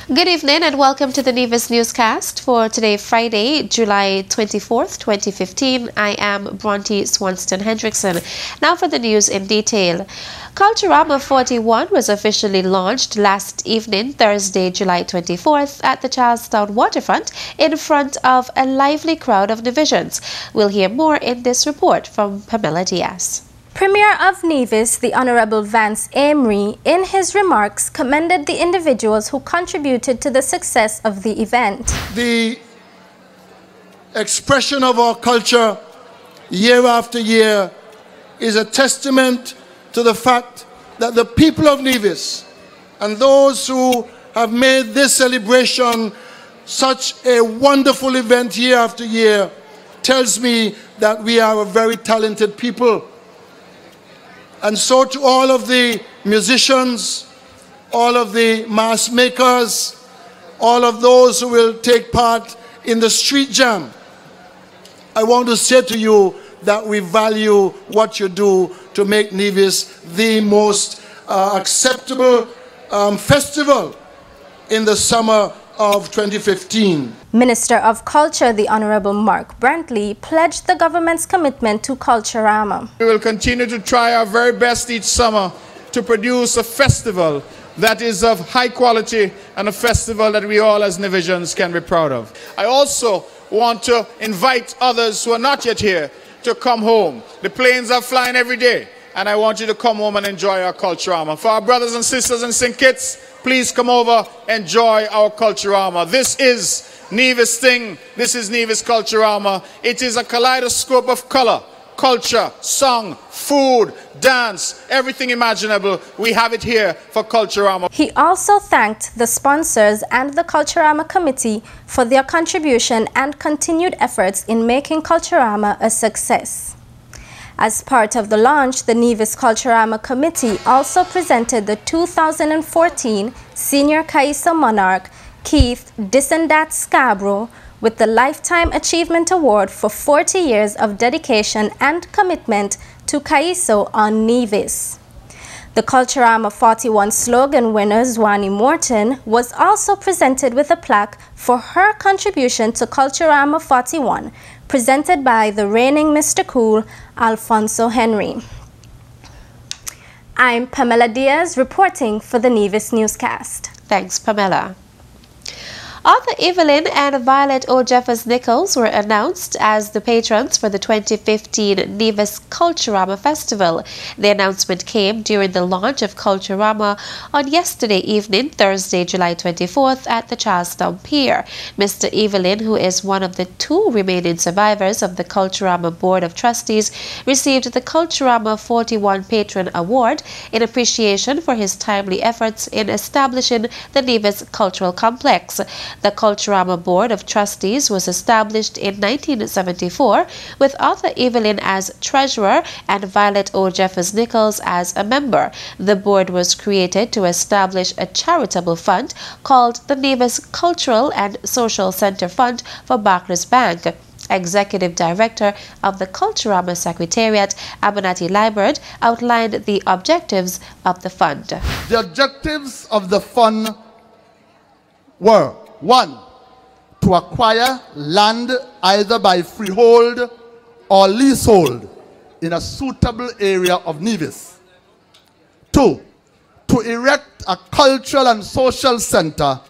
Good evening and welcome to the Nevis Newscast for today, Friday, July 24th, 2015. I am Bronte Swanston Hendrickson. Now for the news in detail. Culturama 41 was officially launched last evening, Thursday, July 24th, at the Charlestown waterfront in front of a lively crowd of Nevisians. We'll hear more in this report from Pamela Diaz. Premier of Nevis, the Honorable Vance Amory, in his remarks commended the individuals who contributed to the success of the event. The expression of our culture year after year is a testament to the fact that the people of Nevis and those who have made this celebration such a wonderful event year after year tells me that we are a very talented people. And so to all of the musicians, all of the mass makers, all of those who will take part in the street jam, I want to say to you that we value what you do to make Nevis the most acceptable festival in the summer of 2015. Minister of Culture, the Honorable Mark Brantley, pledged the government's commitment to Culturama. We will continue to try our very best each summer to produce a festival that is of high quality and a festival that we all as Nevisians can be proud of. I also want to invite others who are not yet here to come home. The planes are flying every day, and I want you to come home and enjoy our Culturama. For our brothers and sisters in St. Kitts, please come over, enjoy our Culturama. This is Nevis thing. This is Nevis Culturama. It is a kaleidoscope of color, culture, song, food, dance, everything imaginable. We have it here for Culturama. He also thanked the sponsors and the Culturama committee for their contribution and continued efforts in making Culturama a success. As part of the launch, the Nevis Culturama Committee also presented the 2014 Senior Kaiso Monarch Keith Disendat Scarborough with the Lifetime Achievement Award for 40 years of dedication and commitment to Kaiso on Nevis. The Culturama 41 slogan winner, Zwani Morton, was also presented with a plaque for her contribution to Culturama 41, presented by the reigning Mr. Cool, Alfonso Henry. I'm Pamela Diaz reporting for the Nevis Newscast. Thanks, Pamela. Arthur Evelyn and Violet O. Jeffers-Nichols were announced as the patrons for the 2015 Nevis Culturama Festival. The announcement came during the launch of Culturama on yesterday evening, Thursday, July 24th, at the Charlestown Pier. Mr. Evelyn, who is one of the two remaining survivors of the Culturama Board of Trustees, received the Culturama 41 Patron Award in appreciation for his timely efforts in establishing the Nevis Cultural Complex. The Culturama Board of Trustees was established in 1974 with Arthur Evelyn as treasurer and Violet O. Jeffers-Nichols as a member. The board was created to establish a charitable fund called the Nevis Cultural and Social Center Fund for Barclays Bank. Executive Director of the Culturama Secretariat, Abernathy Liburd, outlined the objectives of the fund. The objectives of the fund were: 1. To acquire land either by freehold or leasehold in a suitable area of Nevis. 2. To erect a cultural and social center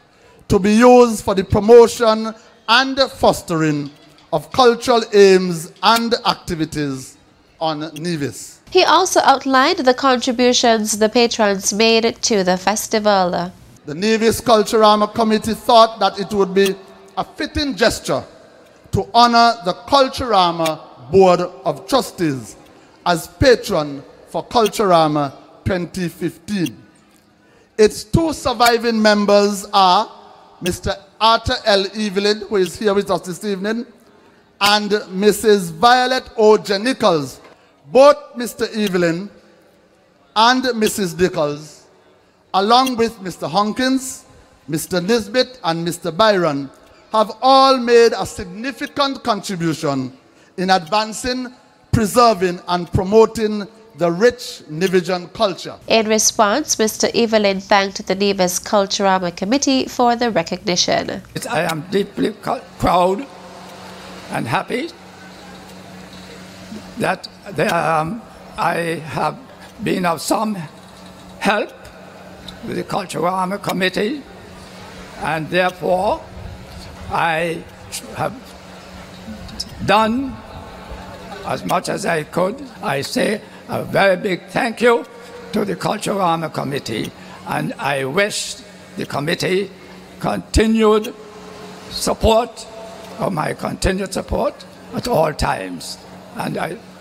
to be used for the promotion and fostering of cultural aims and activities on Nevis. He also outlined the contributions the patrons made to the festival. The Nevis Culturama Committee thought that it would be a fitting gesture to honor the Culturama Board of Trustees as patron for Culturama 2015. Its two surviving members are Mr. Arthur L. Evelyn, who is here with us this evening, and Mrs. Violet O. Nichols. Both Mr. Evelyn and Mrs. Nichols, along with Mr. Honkins, Mr. Nisbet, and Mr. Byron, have all made a significant contribution in advancing, preserving, and promoting the rich Nevian culture. In response, Mr. Evelyn thanked the Nevis Culturama Committee for the recognition. I am deeply proud and happy that I have been of some help with the Culturama Committee, and therefore I have done as much as I could. I say a very big thank you to the Culturama Committee, and I wish the committee continued support, or my continued support at all times. And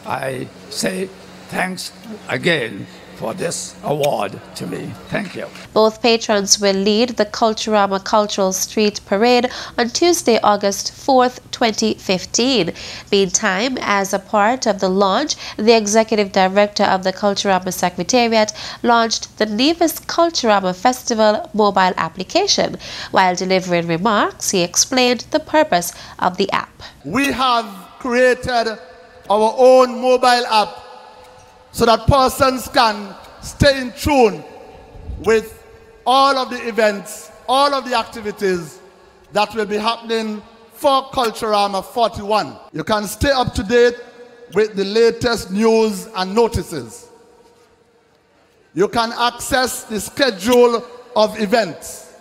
I say thanks again for this award to me. Thank you. Both patrons will lead the Culturama Cultural Street Parade on Tuesday, August 4th, 2015. Meantime, as a part of the launch, the Executive Director of the Culturama Secretariat launched the Nevis Culturama Festival mobile application. While delivering remarks, he explained the purpose of the app. We have created our own mobile app so that persons can stay in tune with all of the events, all of the activities that will be happening for Culturama 41. You can stay up to date with the latest news and notices. You can access the schedule of events.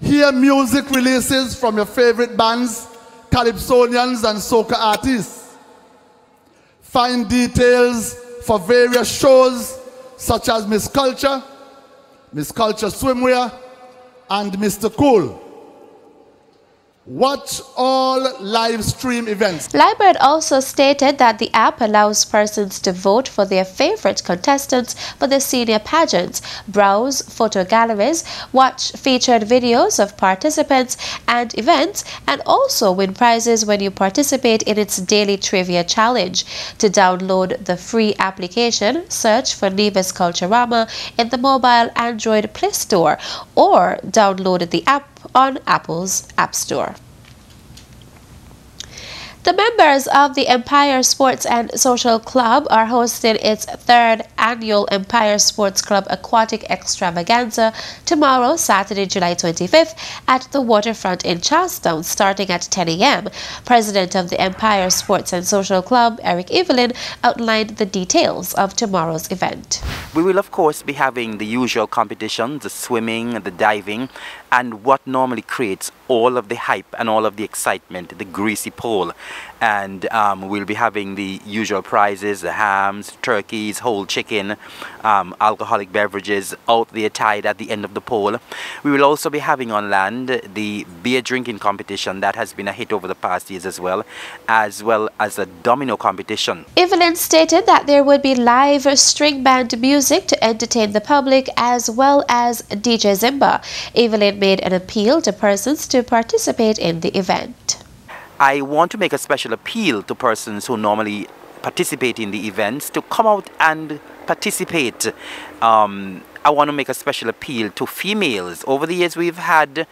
Hear music releases from your favorite bands, calypsonians and soca artists. Find details for various shows such as Miss Culture Swimwear, and Mr. Cool. Watch all live stream events. Liebert also stated that the app allows persons to vote for their favorite contestants for the senior pageants, browse photo galleries, watch featured videos of participants and events, and also win prizes when you participate in its daily trivia challenge. To download the free application, search for Nevis Culturama in the mobile Android Play Store or download the app on Apple's App Store. The members of the Empire Sports and Social Club are hosting its third annual Empire Sports Club Aquatic Extravaganza tomorrow, Saturday, July 25th, at the waterfront in Charlestown, starting at 10 a.m. President of the Empire Sports and Social Club, Eric Evelyn, outlined the details of tomorrow's event. We will, of course, be having the usual competitions, the swimming, the diving, and what normally creates all of the hype and all of the excitement, the greasy pole. And we'll be having the usual prizes, the hams, turkeys, whole chicken, alcoholic beverages out there tied at the end of the pole. We will also be having on land the beer drinking competition that has been a hit over the past years as well as a domino competition. Evelyn stated that there would be live string band music to entertain the public as well as DJ Zimba. Evelyn made an appeal to persons to participate in the event. I want to make a special appeal to persons who normally participate in the events to come out and participate. I want to make a special appeal to females. Over the years we've had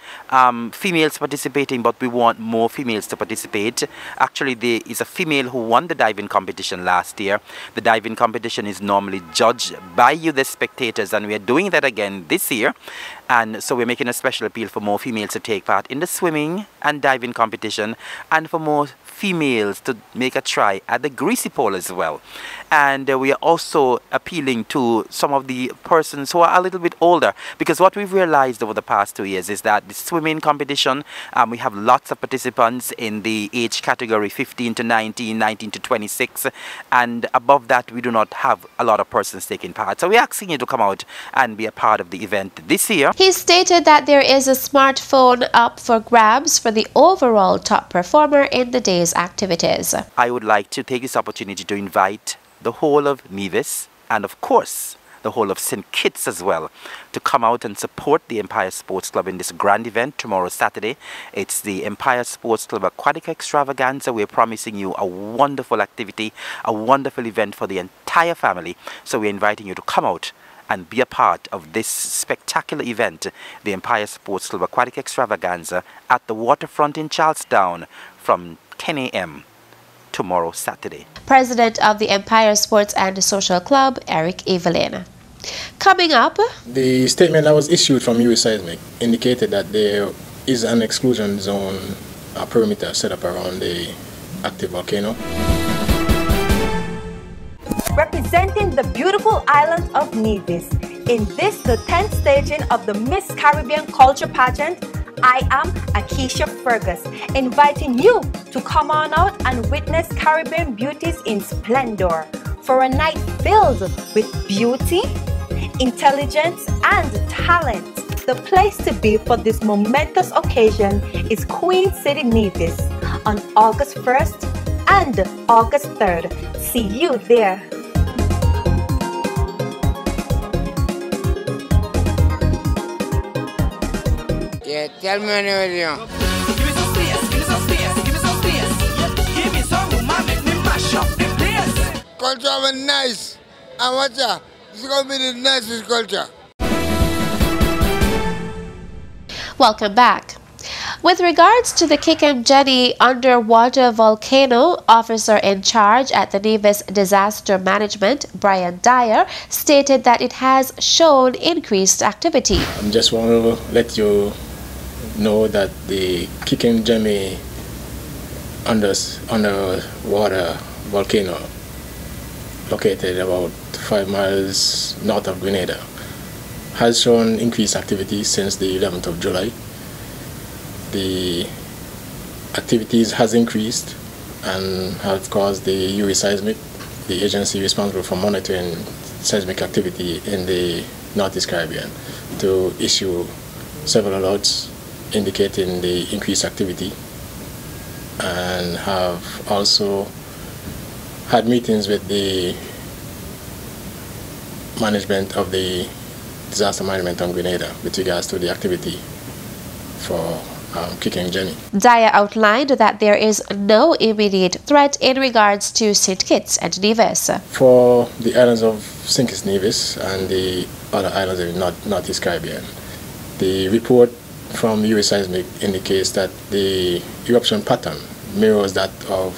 females participating, but we want more females to participate. Actually, there is a female who won the diving competition last year. The diving competition is normally judged by you, the spectators, and we are doing that again this year. And so we're making a special appeal for more females to take part in the swimming and diving competition, and for more females to make a try at the greasy pole as well. And we are also appealing to some of the persons who are a little bit older, because what we've realized over the past 2 years is that the swimming competition, we have lots of participants in the age category 15 to 19, 19 to 26, and above that we do not have a lot of persons taking part. So we're asking you to come out and be a part of the event this year. He stated that there is a smartphone up for grabs for the overall top performer in the day's activities. I would like to take this opportunity to invite the whole of Nevis and of course the whole of St. Kitts as well to come out and support the Empire Sports Club in this grand event tomorrow Saturday. It's the Empire Sports Club Aquatic Extravaganza. We're promising you a wonderful activity, a wonderful event for the entire family. So we're inviting you to come out and be a part of this spectacular event, the Empire Sports Club Aquatic Extravaganza at the waterfront in Charlestown from 10 a.m. tomorrow, Saturday. President of the Empire Sports and Social Club, Eric Evelyn. Coming up, the statement that was issued from US Seismic indicated that there is an exclusion zone perimeter set up around the active volcano. Representing the beautiful island of Nevis, in this, the 10th staging of the Miss Caribbean Culture Pageant, I am Akeisha Fergus, inviting you to come on out and witness Caribbean beauties in splendor for a night filled with beauty, intelligence, and talent. The place to be for this momentous occasion is Queen City, Nevis, on August 1st and August 3rd. See you there. Yeah, tell me when you're ready. Give me some space, give me some space, give me some space. Give me some room and make me mash up the place. Culture was nice. And watch that. This is going to be the nicest culture. welcome back. With regards to the Kikimjeni underwater volcano, officer in charge at the Nevis Disaster Management, Brian Dyer, stated that it has shown increased activity. I just want to let you know that the Kikimjeni underwater volcano, located about 5 miles north of Grenada, has shown increased activity since the 11th of July. The activities has increased and have caused the US Seismic, the agency responsible for monitoring seismic activity in the Northeast Caribbean, to issue several alerts indicating the increased activity, and have also had meetings with the management of the disaster management on Grenada with regards to the activity for Kikimjeni. Dyer outlined that there is no immediate threat in regards to St. Kitts and Nevis. For the islands of St. Kitts and Nevis and the other islands in the Northeast Caribbean, the report from US Seismic indicates that the eruption pattern mirrors that of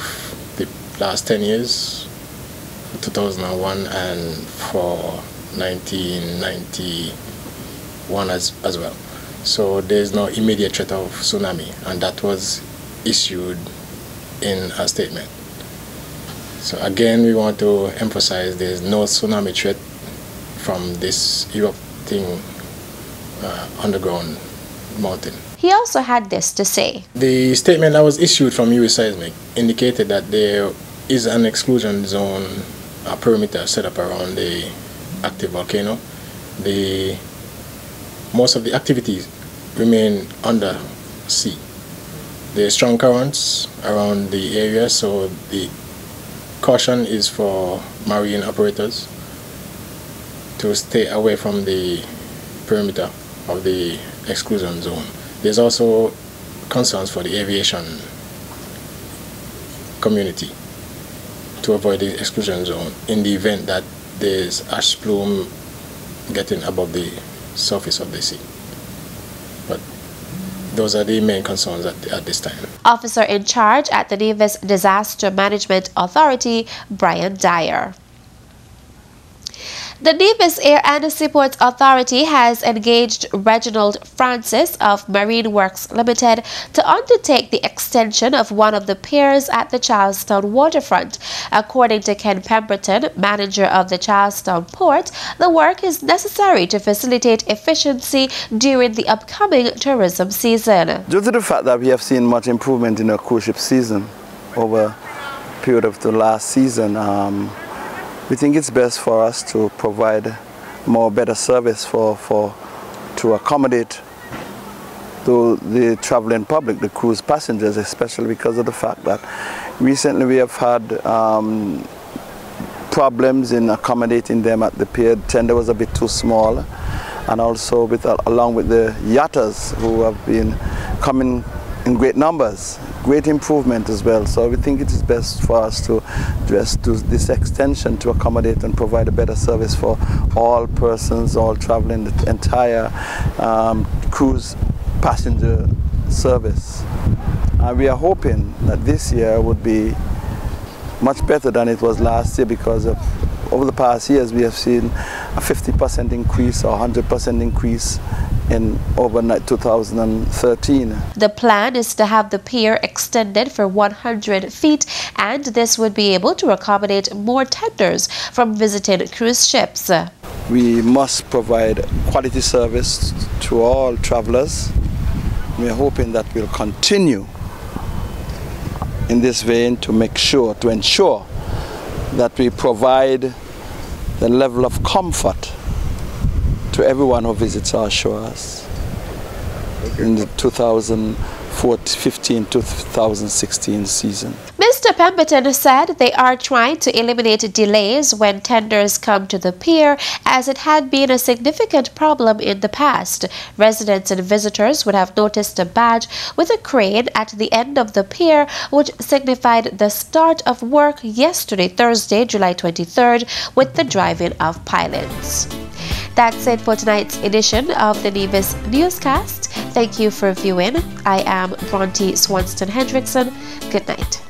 the last 10 years, 2001 and for 1991 as well. So there's no immediate threat of tsunami, and that was issued in a statement. So again, we want to emphasize there's no tsunami threat from this erupting underground mountain. He also had this to say. The statement that was issued from US Seismic indicated that there is an exclusion zone perimeter set up around the active volcano. Most of the activities remain under sea. There are strong currents around the area, so the caution is for marine operators to stay away from the perimeter of the exclusion zone. There's also concerns for the aviation community to avoid the exclusion zone in the event that there's ash plume getting above the surface of the sea. But those are the main concerns at this time. Officer in charge at the Nevis Disaster Management Authority, Brian Dyer. The Nevis Air and Seaports Authority has engaged Reginald Francis of Marine Works Limited to undertake the extension of one of the piers at the Charlestown waterfront. According to Ken Pemberton, manager of the Charlestown port, the work is necessary to facilitate efficiency during the upcoming tourism season. Due to the fact that we have seen much improvement in our cruise ship season over the period of the last season, we think it's best for us to provide better service to accommodate the traveling public, the cruise passengers, especially because of the fact that recently we have had problems in accommodating them at the pier. The tender was a bit too small, and also along with the yachters who have been coming in great numbers, great improvement as well. So we think it is best for us to just do this extension to accommodate and provide a better service for all persons, all traveling, the entire cruise passenger service. And we are hoping that this year would be much better than it was last year, because over the past years we have seen a 50% increase or 100% increase in overnight 2013. The plan is to have the pier extended for 100 feet, and this would be able to accommodate more tenders from visiting cruise ships. We must provide quality service to all travelers. We are hoping that we'll continue in this vein to ensure that we provide the level of comfort to everyone who visits our shores in the 2015-2016 season. Mr. Pemberton said they are trying to eliminate delays when tenders come to the pier, as it had been a significant problem in the past. Residents and visitors would have noticed a badge with a crane at the end of the pier, which signified the start of work yesterday, Thursday, July 23rd, with the driving of pilots. That's it for tonight's edition of the Nevis Newscast. Thank you for viewing. I am Bronte Swanston Hendrickson. Good night.